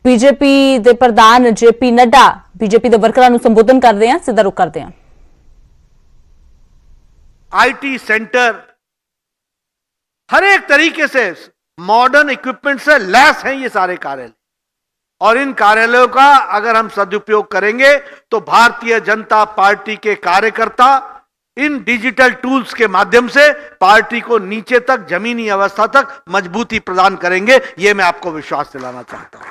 BJP ਦੇ ਪ੍ਰਧਾਨ JP Nadda BJP ਦੇ ਵਰਕਰਾਂ ਨੂੰ ਸੰਬੋਧਨ ਕਰਦੇ हैं, ਸਿੱਧਾ ਰੁਕ ਕਰਦੇ हैं। आईटी सेंटर हर एक तरीके से मॉडर्न इक्विपमेंट से लैस हैं ये सारे कार्यालय, और इन कार्यालयों का अगर हम सदुपयोग करेंगे तो भारतीय जनता पार्टी के कार्यकर्ता इन डिजिटल टूल्स के माध्यम से पार्टी को नीचे तक, जमीनी अवस्था तक मजबूती प्रदान करेंगे। यह मैं आपको विश्वास दिलाना चाहता हूं।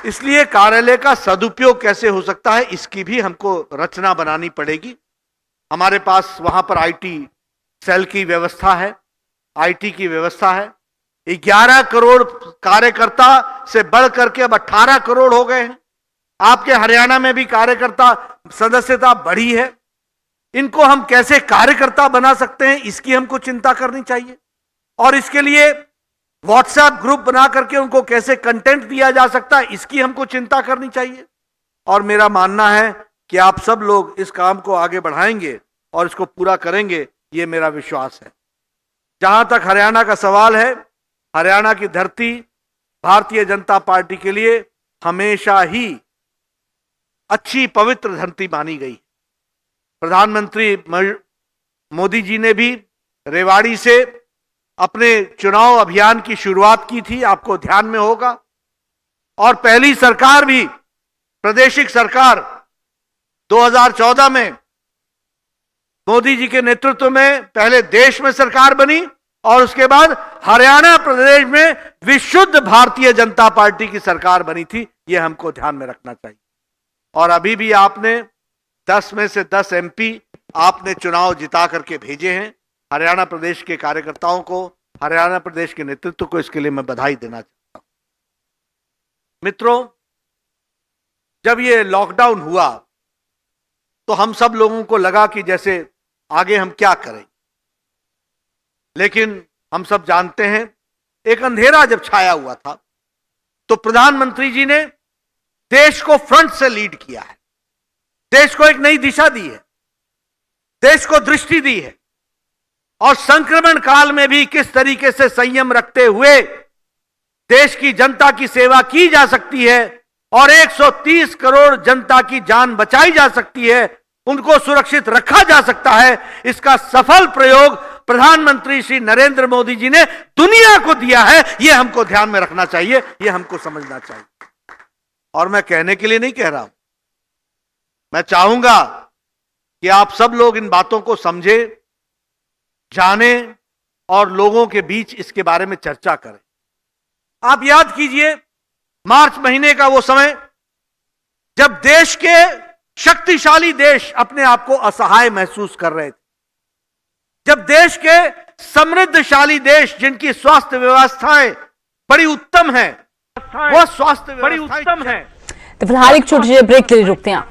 इसलिए कार्यालय का सदुपयोग कैसे हो सकता है, इसकी भी हमको रचना बनानी पड़ेगी। हमारे पास वहां पर आईटी सेल की व्यवस्था है, आईटी की व्यवस्था है। 11 करोड़ कार्यकर्ता से बढ़ करके अब 18 करोड़ हो गए हैं। आपके हरियाणा में भी कार्यकर्ता सदस्यता बढ़ी है। इनको हम कैसे कार्यकर्ता बना सकते हैं, इसकी हमको चिंता करनी चाहिए, और इसके लिए व्हाट्सएप ग्रुप बना करके उनको कैसे कंटेंट दिया जा सकता है, इसकी हमको चिंता करनी चाहिए। और मेरा मानना है कि आप सब लोग इस काम को आगे बढ़ाएंगे और इसको पूरा करेंगे, ये मेरा विश्वास है। जहां तक हरियाणा का सवाल है, हरियाणा की धरती भारतीय जनता पार्टी के लिए हमेशा ही अच्छी पवित्र धरती मानी गई। प्रधानमंत्री मोदी जी ने भी रेवाड़ी से अपने चुनाव अभियान की शुरुआत की थी, आपको ध्यान में होगा। और पहली सरकार भी प्रादेशिक सरकार 2014 में मोदी जी के नेतृत्व में पहले देश में सरकार बनी, और उसके बाद हरियाणा प्रदेश में विशुद्ध भारतीय जनता पार्टी की सरकार बनी थी। यह हमको ध्यान में रखना चाहिए। और अभी भी आपने 10 में से 10 एमपी आपने चुनाव जिता करके भेजे हैं। हरियाणा प्रदेश के कार्यकर्ताओं को, हरियाणा प्रदेश के नेतृत्व को इसके लिए मैं बधाई देना चाहता हूं। मित्रों, जब ये लॉकडाउन हुआ तो हम सब लोगों को लगा कि जैसे आगे हम क्या करें, लेकिन हम सब जानते हैं एक अंधेरा जब छाया हुआ था तो प्रधानमंत्री जी ने देश को फ्रंट से लीड किया है, देश को एक नई दिशा दी है, देश को दृष्टि दी है, और संक्रमण काल में भी किस तरीके से संयम रखते हुए देश की जनता की सेवा की जा सकती है और 130 करोड़ जनता की जान बचाई जा सकती है, उनको सुरक्षित रखा जा सकता है, इसका सफल प्रयोग प्रधानमंत्री श्री नरेंद्र मोदी जी ने दुनिया को दिया है। यह हमको ध्यान में रखना चाहिए, यह हमको समझना चाहिए। और मैं कहने के लिए नहीं कह रहा हूं, मैं चाहूंगा कि आप सब लोग इन बातों को समझे, जाने और लोगों के बीच इसके बारे में चर्चा करें। आप याद कीजिए मार्च महीने का वो समय जब देश के शक्तिशाली देश अपने आप को असहाय महसूस कर रहे थे, जब देश के समृद्धशाली देश जिनकी स्वास्थ्य व्यवस्थाएं बड़ी उत्तम है, वो स्वास्थ्य बड़ी उत्तम है। तो फिलहाल एक छोटे से ब्रेक के लिए रुकते हैं।